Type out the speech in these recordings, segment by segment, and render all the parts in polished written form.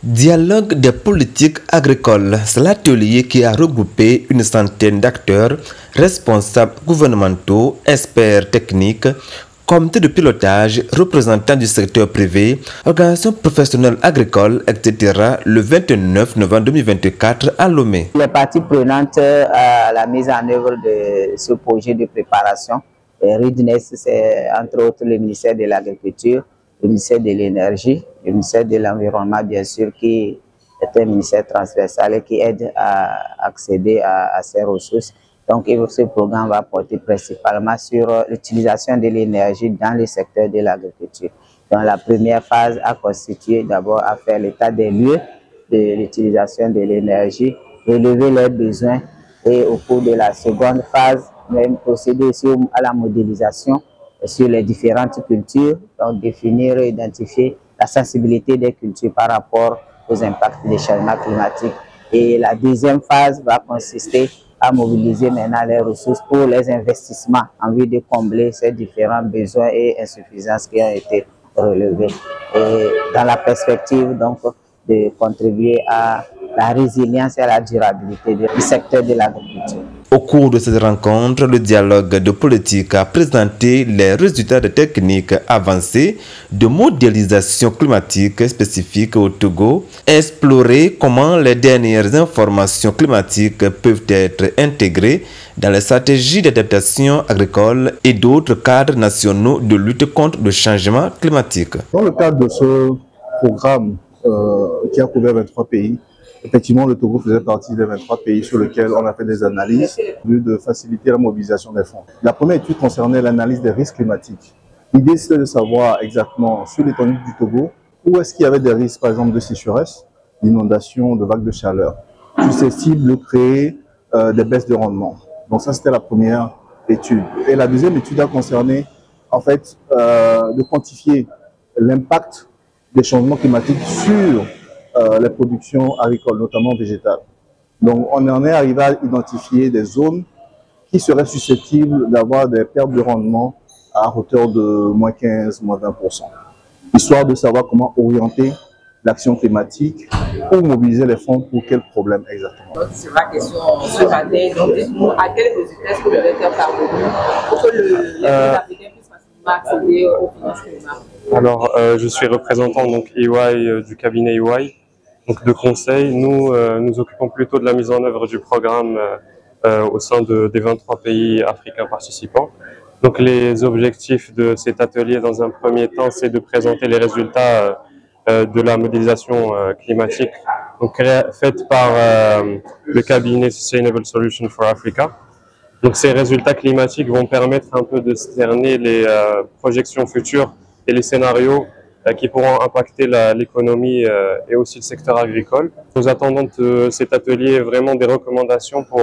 Dialogue des politiques agricoles, c'est l'atelier qui a regroupé une centaine d'acteurs, responsables gouvernementaux, experts techniques, comités de pilotage, représentants du secteur privé, organisations professionnelles agricoles, etc. le 29 novembre 2024 à Lomé. Les parties prenantes à la mise en œuvre de ce projet de préparation, Readiness, c'est entre autres le ministère de l'Agriculture, le ministère de l'Énergie, le ministère de l'Environnement, bien sûr, qui est un ministère transversal et qui aide à accéder à ces ressources. Donc, ce programme va porter principalement sur l'utilisation de l'énergie dans le secteur de l'agriculture. Donc, la première phase a constitué d'abord à faire l'état des lieux de l'utilisation de l'énergie, relever les besoins et au cours de la seconde phase, même procéder aussi à la modélisation sur les différentes cultures, donc définir et identifier la sensibilité des cultures par rapport aux impacts des changements climatiques. Et la deuxième phase va consister à mobiliser maintenant les ressources pour les investissements en vue de combler ces différents besoins et insuffisances qui ont été relevés. Et dans la perspective donc de contribuer à la résilience et à la durabilité du secteur de l'agriculture. Au cours de cette rencontre, le dialogue de politique a présenté les résultats de techniques avancées de modélisation climatique spécifique au Togo, explorer comment les dernières informations climatiques peuvent être intégrées dans les stratégies d'adaptation agricole et d'autres cadres nationaux de lutte contre le changement climatique. Dans le cadre de ce programme qui a couvert 23 pays, effectivement, le Togo faisait partie des 23 pays sur lesquels on a fait des analyses de faciliter la mobilisation des fonds. La première étude concernait l'analyse des risques climatiques. L'idée, c'était de savoir exactement sur l'étendue du Togo où est-ce qu'il y avait des risques, par exemple, de sécheresse, d'inondation, de vagues de chaleur, susceptibles de créer des baisses de rendement. Donc ça, c'était la première étude. Et la deuxième étude a concerné, en fait, de quantifier l'impact des changements climatiques sur les productions agricoles, notamment végétales. Donc, on en est arrivé à identifier des zones qui seraient susceptibles d'avoir des pertes de rendement à hauteur de moins 15, moins 20%, histoire de savoir comment orienter l'action climatique ou mobiliser les fonds pour quel problème exactement. Donc, c'est ma question ce matin. Donc, dites-nous, à quel résultat est-ce que vous avez été parvenu pour que les Africains puissent facilement accéder aux finances climatiques? Alors, je suis représentant donc EY du cabinet EY. Donc de conseil, nous nous occupons plutôt de la mise en œuvre du programme au sein des 23 pays africains participants. Donc les objectifs de cet atelier dans un premier temps, c'est de présenter les résultats de la modélisation climatique donc faite par le cabinet Sustainable Solutions for Africa. Donc ces résultats climatiques vont permettre un peu de cerner les projections futures et les scénarios qui pourront impacter l'économie et aussi le secteur agricole. Nous attendons de cet atelier vraiment des recommandations pour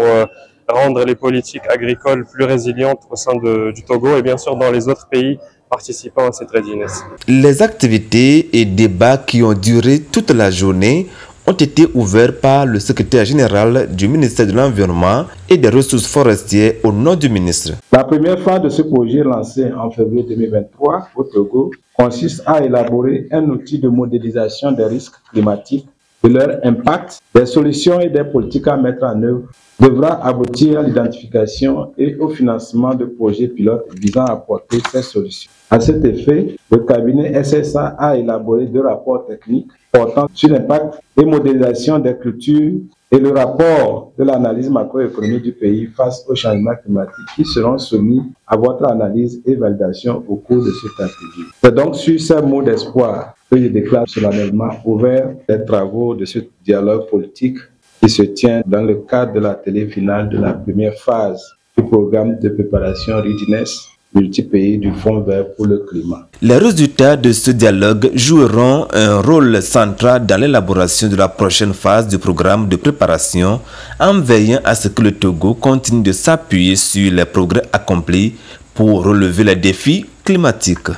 rendre les politiques agricoles plus résilientes au sein du Togo et bien sûr dans les autres pays participant à cette readiness. Les activités et débats qui ont duré toute la journée ont été ouverts par le secrétaire général du ministère de l'Environnement et des Ressources forestières au nom du ministre. La première phase de ce projet lancé en février 2023 au Togo consiste à élaborer un outil de modélisation des risques climatiques, de leur impact, des solutions et des politiques à mettre en œuvre devra aboutir à l'identification et au financement de projets pilotes visant à apporter ces solutions. À cet effet, le cabinet SSA a élaboré 2 rapports techniques portant sur l'impact et modélisation des cultures et le rapport de l'analyse macroéconomique du pays face au changement climatique qui seront soumis à votre analyse et validation au cours de cet atelier. C'est donc sur ces mots d'espoir que je déclare solennellement ouvert les travaux de ce dialogue politique qui se tient dans le cadre de l'atelier final de la première phase du programme de préparation Readiness multi-pays du Fonds vert pour le climat. Les résultats de ce dialogue joueront un rôle central dans l'élaboration de la prochaine phase du programme de préparation en veillant à ce que le Togo continue de s'appuyer sur les progrès accomplis pour relever les défis climatiques.